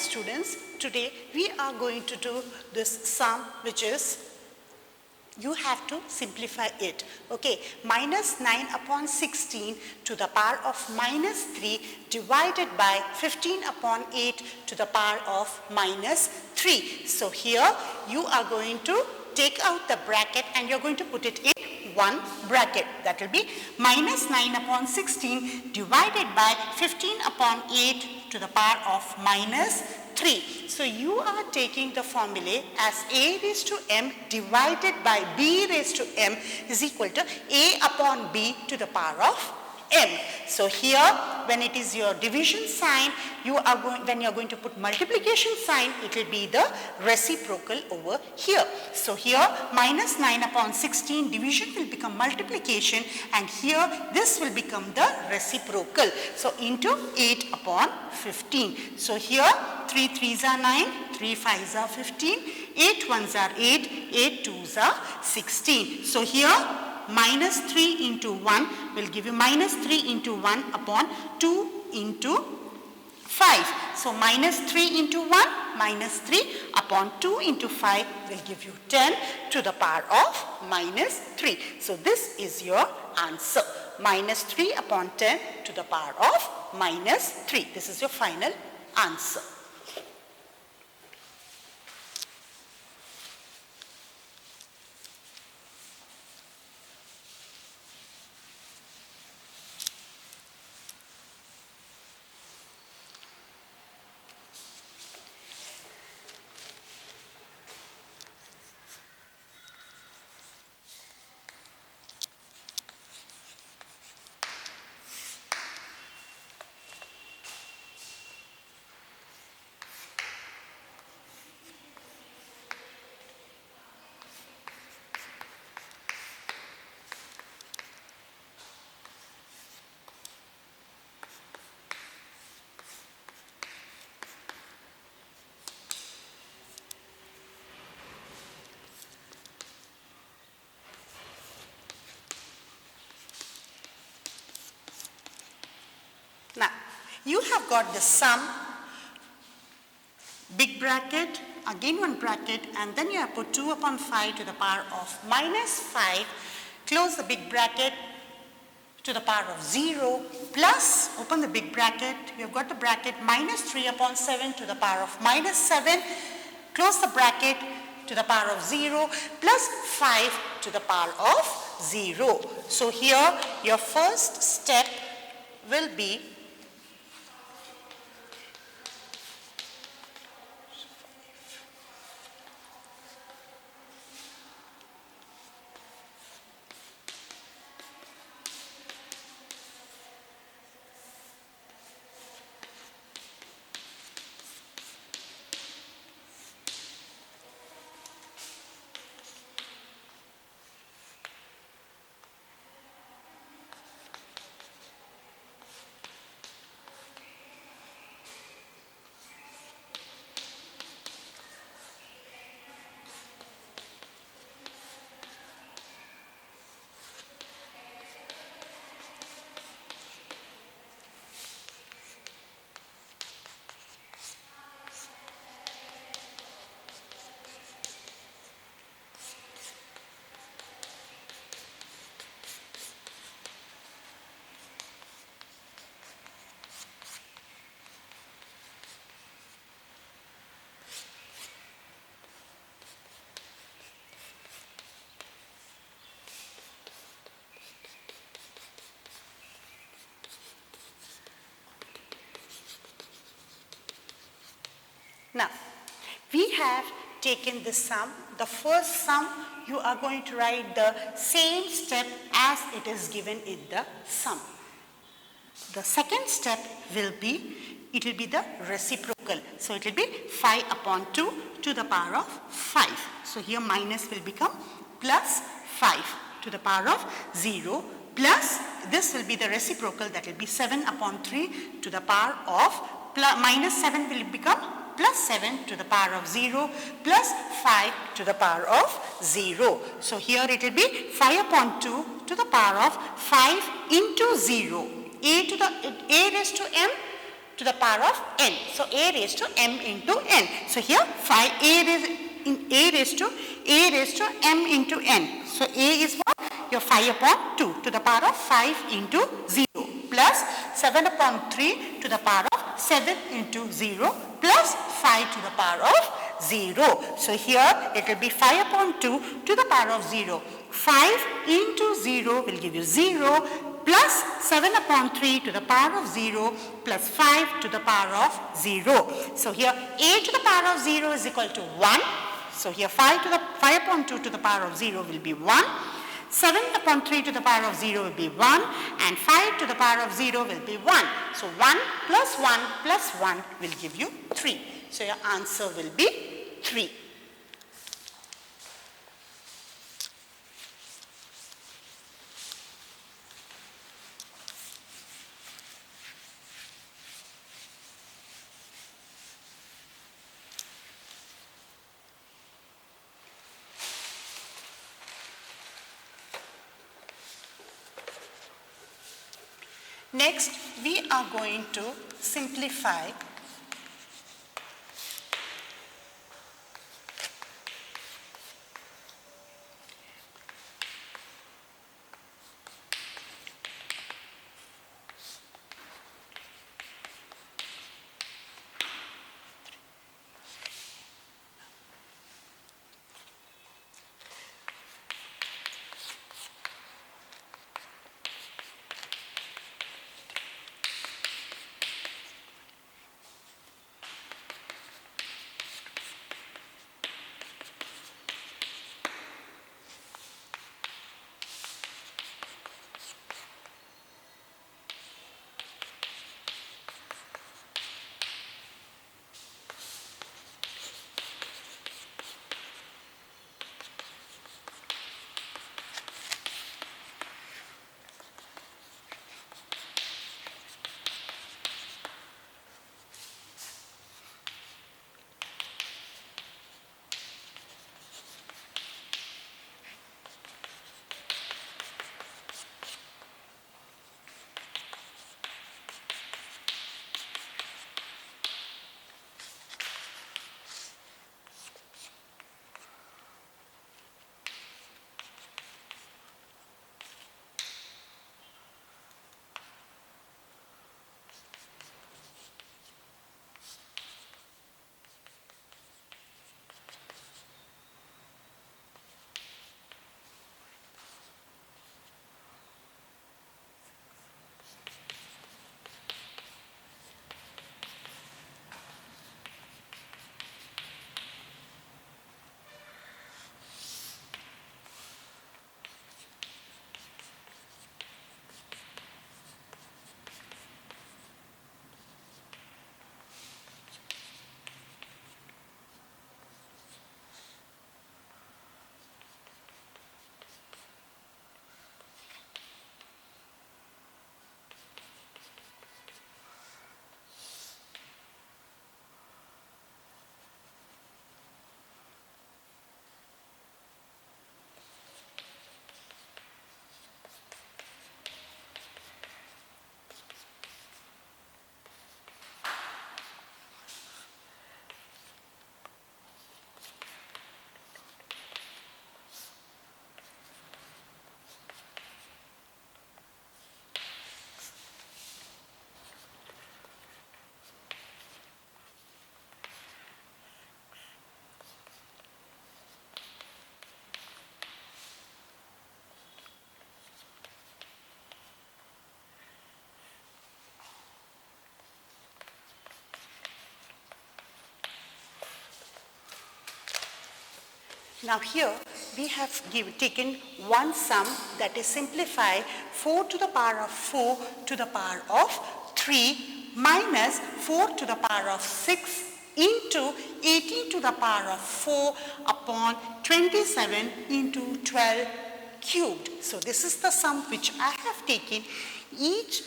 students, today we are going to do this sum, which is, you have to simplify it. Okay, minus 9 upon 16 to the power of minus 3 divided by 15 upon 8 to the power of minus 3. So here you are going to take out the bracket and you're going to put it in one bracket. That will be minus 9 upon 16 divided by 15 upon 8 to the power of minus 3. So you are taking the formula as a raised to m divided by b raised to m is equal to a upon b to the power of m. So here, when it is your division sign, when you are going to put multiplication sign, it will be the reciprocal over here. So here, minus 9 upon 16 division will become multiplication, and here this will become the reciprocal. So into 8 upon 15. So here 3 3s are 9, 3 5s are 15, 8 1s are 8, 8 2s are 16. So here minus 3 into 1 will give you minus 3 into 1 upon 2 into 5. So minus 3 into 1 minus 3 upon 2 into 5 will give you 10 to the power of minus 3. So this is your answer. Minus 3 upon 10 to the power of minus 3. This is your final answer. Now, you have got the sum, big bracket, again one bracket, and then you have put 2 upon 5 to the power of minus 5, close the big bracket to the power of 0, plus, open the big bracket, you have got the bracket minus 3 upon 7 to the power of minus 7, close the bracket to the power of 0, plus 5 to the power of 0. So here, your first step will be now, we have taken the sum. The first sum, you are going to write the same step as it is given in the sum. The second step will be, it will be the reciprocal. So it will be 5 upon 2 to the power of 5. So here minus will become plus 5 to the power of 0, plus this will be the reciprocal, that will be 7 upon 3 to the power of minus 7 will become plus 7 to the power of 0 plus 5 to the power of 0. So here it will be 5 upon 2 to the power of 5 into 0. A raised to m to the power of n. So a raised to m into n. So here a raised to m into n. So a is what? Your 5 upon 2 to the power of 5 into 0 plus 7 upon 3 to the power of 7 into 0 plus 5 to the power of 0. So here it will be 5 upon 2 to the power of 0. 5 into 0 will give you 0 plus 7 upon 3 to the power of 0 plus 5 to the power of 0. So here a to the power of 0 is equal to 1. So here 5 upon 2 to the power of 0 will be 1. 7 upon 3 to the power of 0 will be 1 and 5 to the power of 0 will be 1. So 1 plus 1 will give you 3. So your answer will be 3. Next, we are going to simplify Now here we have taken one sum that is simplified 4 to the power of 4 to the power of 3 minus 4 to the power of 6 into 18 to the power of 4 upon 27 into 12 cubed. So this is the sum which I have taken. Each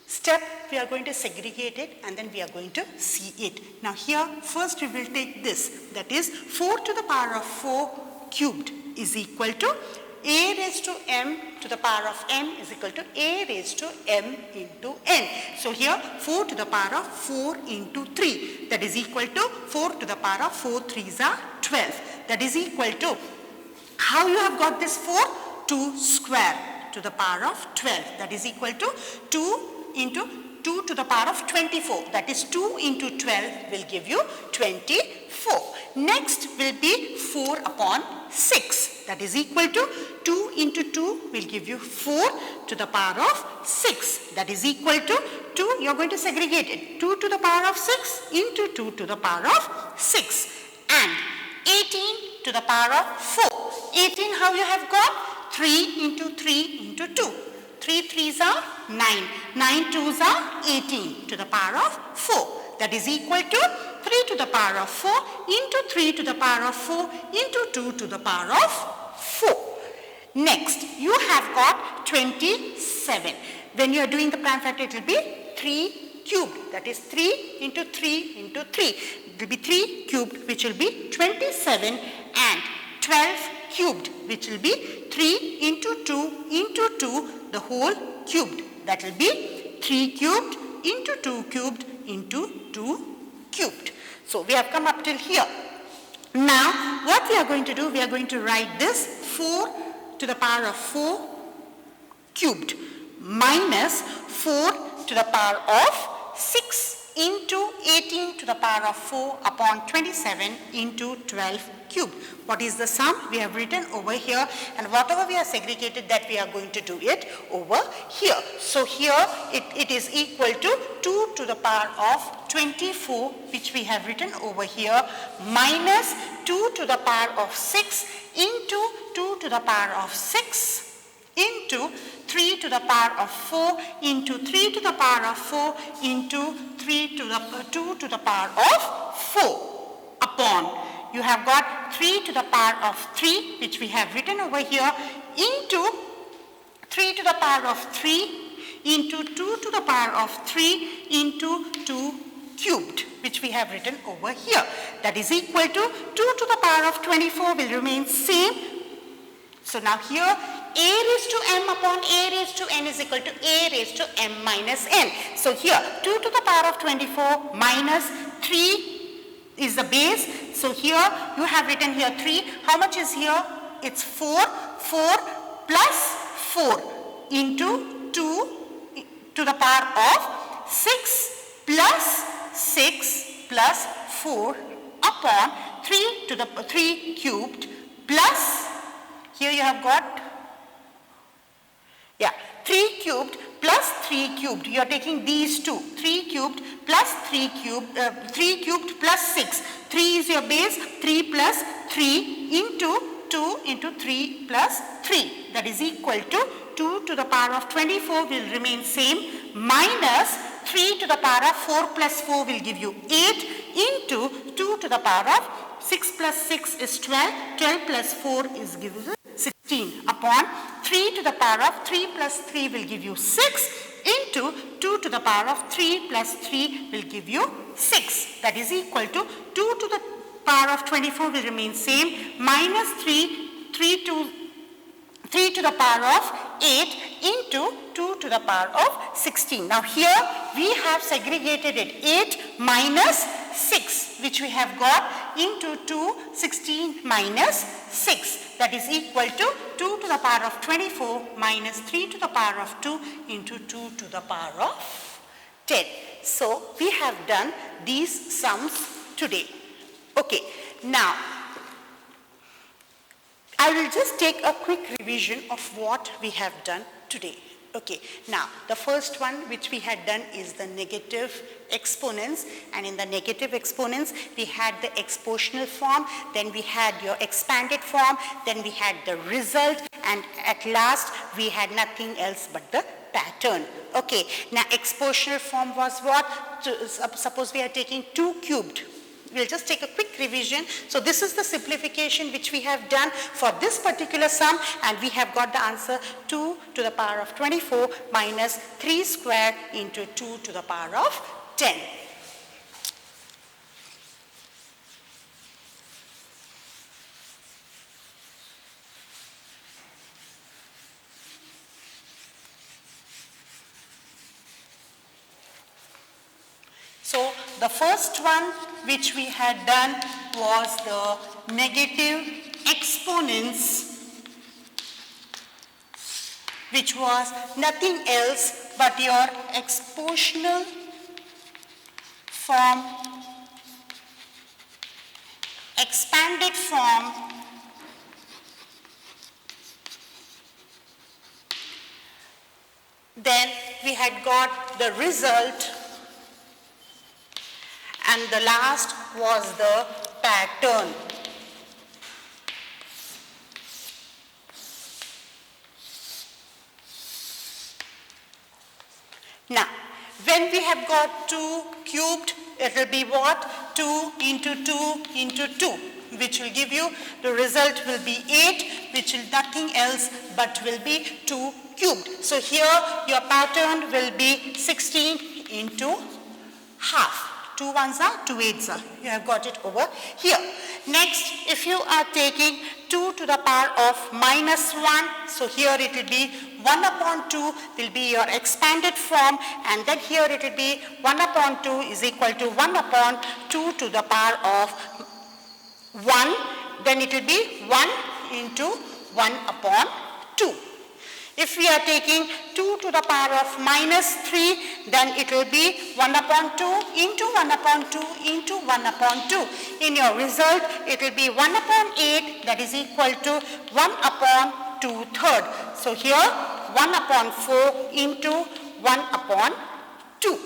step we are going to segregate it and then we are going to see it. Now here first we will take this, that is 4 to the power of 4 cubed is equal to a raised to m to the power of m is equal to a raised to m into n. So here 4 to the power of 4 into 3, that is equal to 4 to the power of 4 3s are 12. That is equal to, how you have got this 4? 2 square to the power of 12. That is equal to 2 into 2 to the power of 24. That is 2 into 12 will give you 24. Next will be 4 upon 6. That is equal to 2 into 2 will give you 4 to the power of 6. That is equal to 2, you are going to segregate it. 2 to the power of 6 into 2 to the power of 6. And 18 to the power of 4. 18 how you have got? 3 into 3 into 2. 3 3s are 9. 9 2s are 18 to the power of 4. That is equal to 3 to the power of 4 into 3 to the power of 4 into 2 to the power of 4. Next, you have got 27. When you are doing the prime factor, it will be 3 cubed. That is 3 into 3 into 3. It will be 3 cubed, which will be 27, and 12 cubed, which will be 3 into 2 into 2, the whole cubed. That will be 3 cubed into 2 cubed into 2 cubed. So we have come up till here. Now what we are going to do, we are going to write this 4 to the power of 4 cubed minus 4 to the power of 6 into 18 to the power of 4 upon 27 into 12 cubed. What is the sum? We have written over here, and whatever we have segregated, that we are going to do it over here. So here it is equal to 2 to the power of 24, which we have written over here, minus 2 to the power of 6 into 2 to the power of 6 into 3 to the power of 4 into 3 to the power of 4 into 3 to the 2 to the power of 4 upon, you have got 3 to the power of 3, which we have written over here, into 3 to the power of 3 into 2 to the power of 3 into 2 cubed, which we have written over here. That is equal to 2 to the power of 24 will remain same. So now here a raised to m upon a raised to n is equal to a raised to m minus n. So here 2 to the power of 24 minus 3 is the base. So here you have written here 3. How much is here? It's 4. 4 plus 4 into 2 to the power of 6 plus 6 plus 4 upon 3 to the 3 cubed plus, here you have got 3 cubed plus 3 cubed. You are taking these two. 3 cubed plus 3 cubed, 3 cubed plus 6. 3 is your base. 3 plus 3 into 2 into 3 plus 3. That is equal to 2 to the power of 24 will remain same, minus 3 to the power of 4 plus 4 will give you 8 into 2 to the power of 6 plus 6 is 12. 12 plus 4 is given 16 upon 3 to the power of 3 plus 3 will give you 6 into 2 to the power of 3 plus 3 will give you 6. That is equal to 2 to the power of 24 will remain same, minus 3 to the power of 8 into 2 to the power of 16. Now here we have segregated it, 8 minus 6, which we have got into 2, 16 minus 6. That is equal to 2 to the power of 24 minus 3 to the power of 2 into 2 to the power of 10. So we have done these sums today. Okay, now I will just take a quick revision of what we have done today. Okay, now the first one which we had done is the negative exponents, and in the negative exponents we had the expositional form, then we had your expanded form, then we had the result, and at last we had nothing else but the pattern. Okay, now expositional form was what? Suppose we are taking 2 cubed. We'll just take a quick revision. So this is the simplification which we have done for this particular sum, and we have got the answer 2 to the power of 24 minus 3 square into 2 to the power of 10. the first one which we had done was the negative exponents, which was nothing else but your exponential form, expanded form, then we had got the result, and the last was the pattern. Now, when we have got 2 cubed, it will be what? 2 into 2 into 2, which will give you, the result will be 8, which will nothing else but will be 2 cubed. So here your pattern will be 16 into half. 2 ones are 2 eights are. You have got it over here. Next, if you are taking 2 to the power of minus 1, so here it will be 1 upon 2 will be your expanded form, and then here it will be 1 upon 2 is equal to 1 upon 2 to the power of 1. Then it will be 1 into 1 upon 2. If we are taking 2 to the power of minus 3, then it will be 1 upon 2 into 1 upon 2 into 1 upon 2. In your result, it will be 1 upon 8, that is equal to 1 upon 2/3. So here 1 upon 4 into 1 upon 2.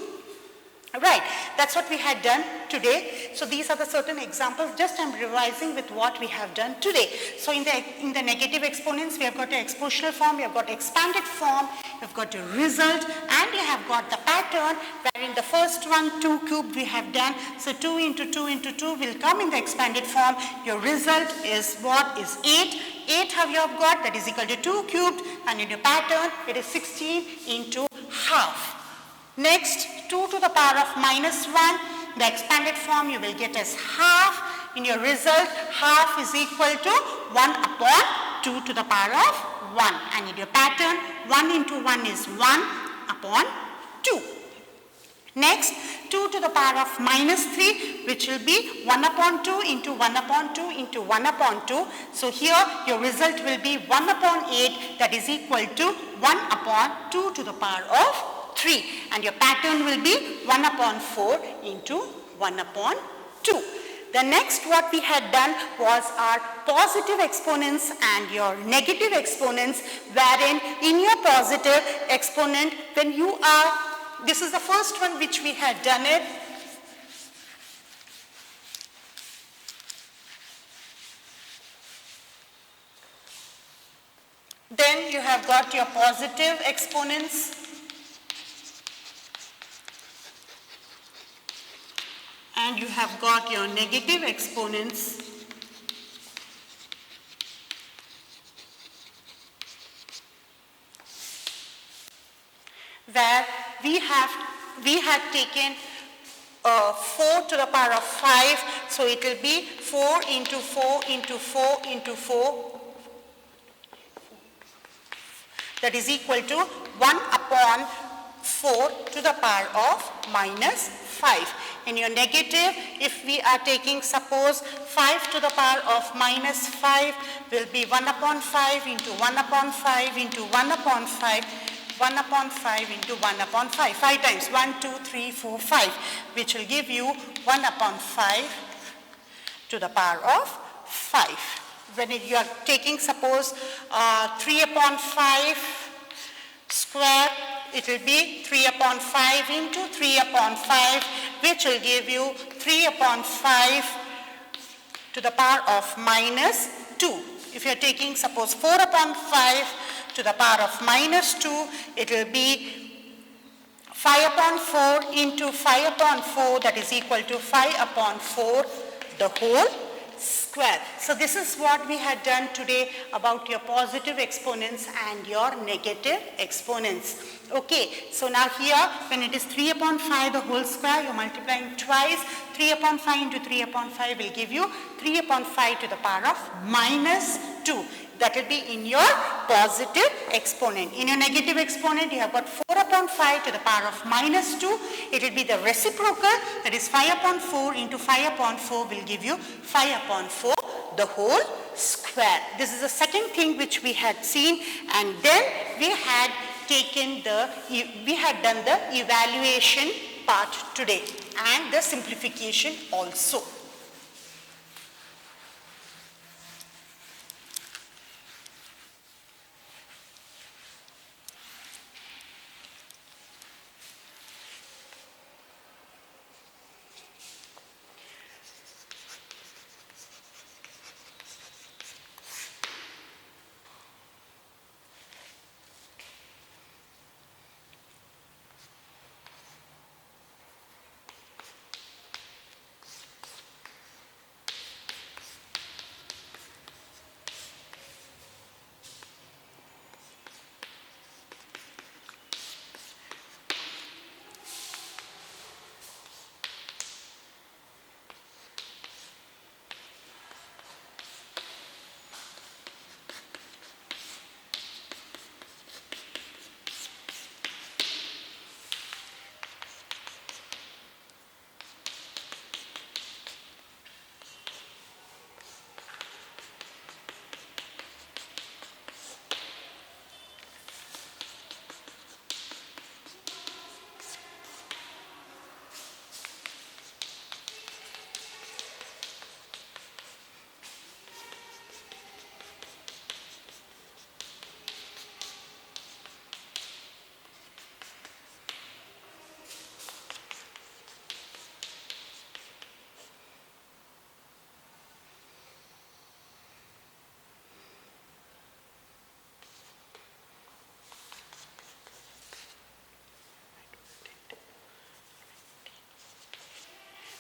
Right, that's what we had done today. So these are the certain examples, just I'm revising with what we have done today. So in the negative exponents, we have got an exponential form, we have got expanded form, we have got a result, and we have got the pattern, where in the first one, 2 cubed we have done. So 2 into 2 into 2 will come in the expanded form. Your result is what? Is 8. 8 have you have got, that is equal to 2 cubed, and in your pattern, it is 16 into half. Next, 2 to the power of minus 1, the expanded form you will get as half. In your result, half is equal to 1 upon 2 to the power of 1. And in your pattern, 1 into 1 is 1 upon 2. Next, 2 to the power of minus 3, which will be 1 upon 2 into 1 upon 2 into 1 upon 2. So here, your result will be 1 upon 8, that is equal to 1 upon 2 to the power of 3, and your pattern will be 1 upon 4 into 1 upon 2. The next what we had done was our positive exponents and your negative exponents, wherein in your positive exponent, when you are, this is the first one which we had done it. Then you have got your positive exponents, and you have got your negative exponents, where we had taken 4 to the power of 5, so it will be 4 into 4 into 4 into 4, that is equal to 1 upon 4 to the power of minus 5. In your negative, if we are taking, suppose 5 to the power of minus 5 will be 1 upon 5 into 1 upon 5 into 1 upon 5, 1 upon 5 into 1 upon 5, 5 times, 1, 2, 3, 4, 5, which will give you 1 upon 5 to the power of 5. When you are taking, suppose 3 upon 5 square, it will be 3 upon 5 into 3 upon 5, which will give you 3 upon 5 to the power of minus 2. If you are taking, suppose 4 upon 5 to the power of minus 2, it will be 5 upon 4 into 5 upon 4, that is equal to 5 upon 4, the whole square. So this is what we had done today about your positive exponents and your negative exponents. Okay, so now here when it is 3 upon 5 the whole square, you're multiplying twice. 3 upon 5 into 3 upon 5 will give you 3 upon 5 to the power of minus 2. That will be in your positive exponent. In your negative exponent, you have got 4 upon 5 to the power of minus 2. It will be the reciprocal, that is 5 upon 4 into 5 upon 4 will give you 5 upon 4 the whole square. This is the second thing which we had seen, and then we had done the evaluation part today and the simplification also.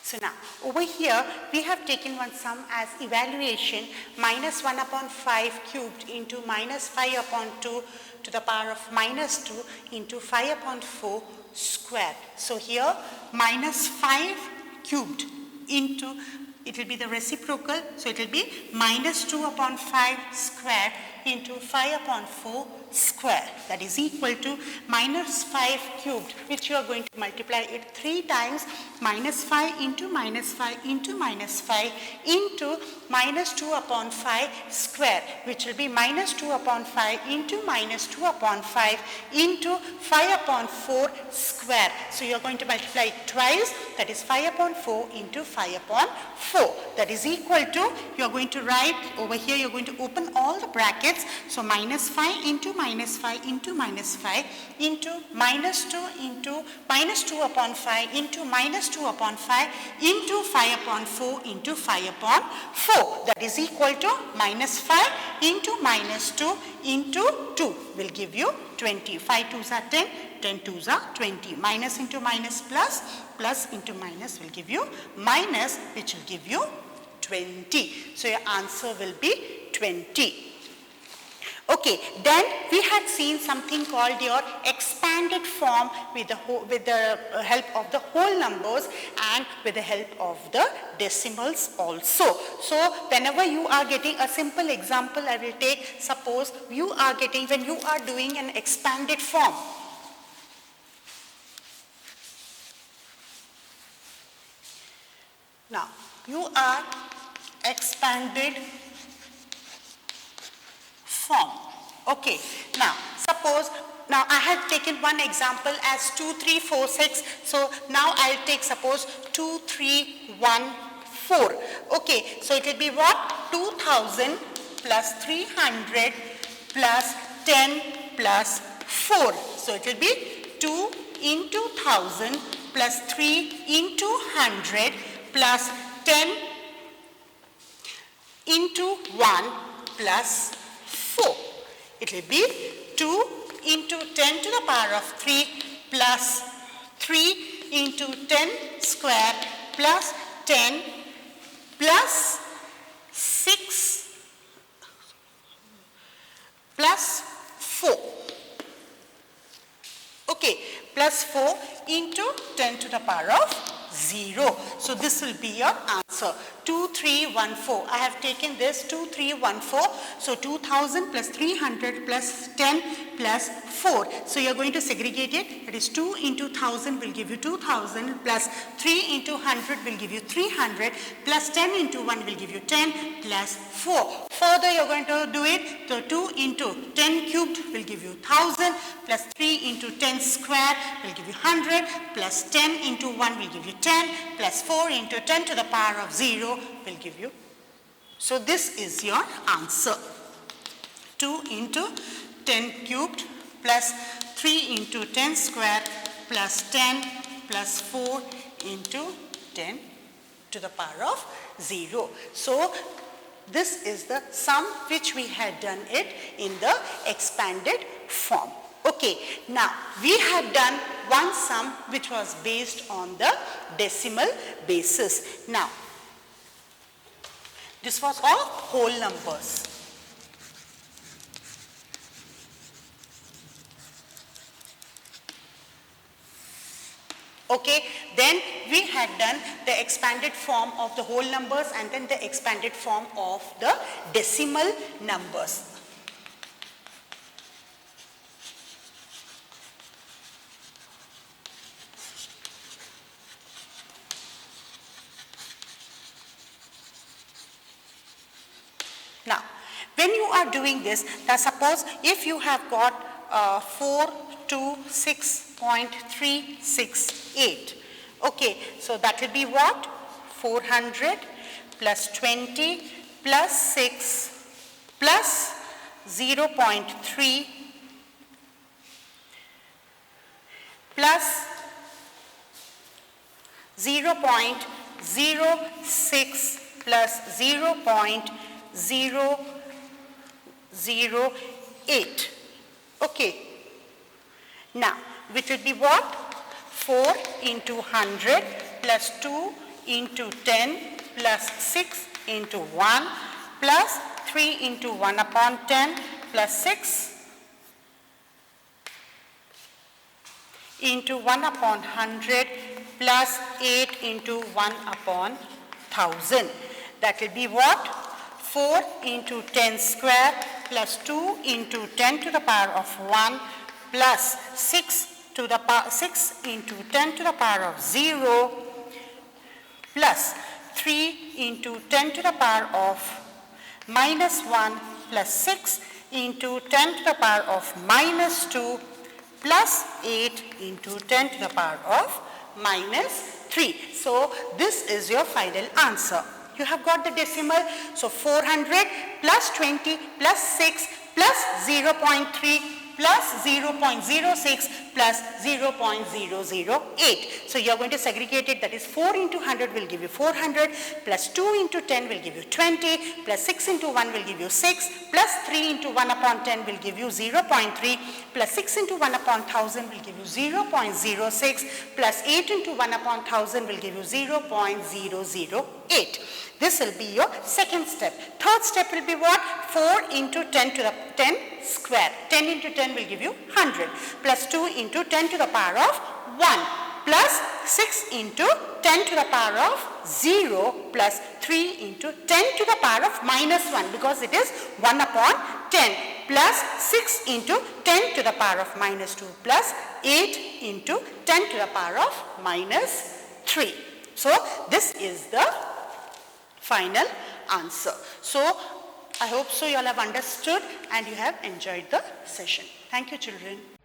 So now, over here, we have taken one sum as evaluation, minus 1 upon 5 cubed into minus 5 upon 2 to the power of minus 2 into 5 upon 4 square. So here, minus 5 cubed into, it will be the reciprocal, so it will be minus 2 upon 5 square into 5 upon 4 square. That is equal to minus 5 cubed, which you are going to multiply it 3 times, minus 5 into minus 5 into minus 5 into minus 2 upon 5 square, which will be minus 2 upon 5 into minus 2 upon 5 into 5 upon 4 square. So you are going to multiply it twice, that is 5 upon 4 into 5 upon 4. That is equal to, you are going to write over here, you are going to open all the brackets. So minus 5 into minus 5 into minus 5 into minus 2 into minus 2 upon 5 into minus 2 upon 5 into 5 upon 4 into 5 upon 4. That is equal to minus 5 into minus 2 into 2 will give you 20. 5 2s are 10, 10 2s are 20. Minus into minus plus, plus into minus will give you minus, which will give you 20. So your answer will be 20. Okay, then we had seen something called your expanded form with the help of the whole numbers and with the help of the decimals also. So whenever you are getting a simple example, I will take, suppose you are getting, when you are doing an expanded form. Now, you are expanded form. Okay, now suppose, now I have taken one example as 2, 3, 4, 6. So now I'll take suppose 2, 3, 1, 4. Okay, so it will be what? 2000 plus 300 plus 10 plus 4. So it will be 2 into 1000 plus 3 into 100 plus 10 into 1 plus 4. It will be 2 into 10 to the power of 3 plus 3 into 10 square plus 10 plus 6 plus 4. Okay, plus 4 into 10 to the power of 0. So this will be your answer. 2314. I have taken this 2314. So 2000 plus 300 plus 10 plus 4. So you are going to segregate it. It is 2 into 1000 will give you 2000 plus 3 into 100 will give you 300 plus 10 into 1 will give you 10 plus 4. Further you are going to do it. So 2 into 10 cubed will give you 1000 plus 3 into 10 square will give you 100 plus 10 into 1 will give you 10 plus 4 into 10 to the power of 0 will give you. So this is your answer. 2 into 10 cubed plus 3 into 10 square plus 10 plus 4 into 10 to the power of 0. So this is the sum which we had done it in the expanded form. Okay, now we had done one sum which was based on the decimal basis. Now, this was all whole numbers. Okay, then we had done the expanded form of the whole numbers and then the expanded form of the decimal numbers. Now, when you are doing this, now suppose if you have got 426.368. Okay, so that will be what? 400 plus 20 plus 6 plus 0.3 plus 0.06 plus 0.008. Okay. Now, which would be what? 4 into 100 plus 2 into 10 plus 6 into 1 plus 3 into 1 upon 10 plus 6 into 1 upon 100 plus 8 into 1 upon 1000. That will be what? 4 into 10 square plus 2 into 10 to the power of 1 plus 6 to the power 6 into 10 to the power of 0 plus 3 into 10 to the power of minus 1 plus 6 into 10 to the power of minus 2 plus 8 into 10 to the power of minus 3. So this is your final answer. You have got the decimal. So 400 plus 20 plus 6 plus 0.3 plus 0.06 plus 0.008. So you are going to segregate it. That is 4 into 100 will give you 400 plus 2 into 10 will give you 20 plus 6 into 1 will give you 6 plus 3 into 1 upon 10 will give you 0.3 plus 6 into 1 upon 1000 will give you 0.06 plus 8 into 1 upon 1000 will give you 0.008. This will be your second step. Third step will be what? 4 into 10 to the 10 square. 10 into 10 will give you 100 plus 2 into 10 to the power of 1 plus 6 into 10 to the power of 0 plus 3 into 10 to the power of minus 1 because it is 1 upon 10 plus 6 into 10 to the power of minus 2 plus 8 into 10 to the power of minus 3. So this is the final answer. So I hope so you all have understood and you have enjoyed the session. Thank you, children.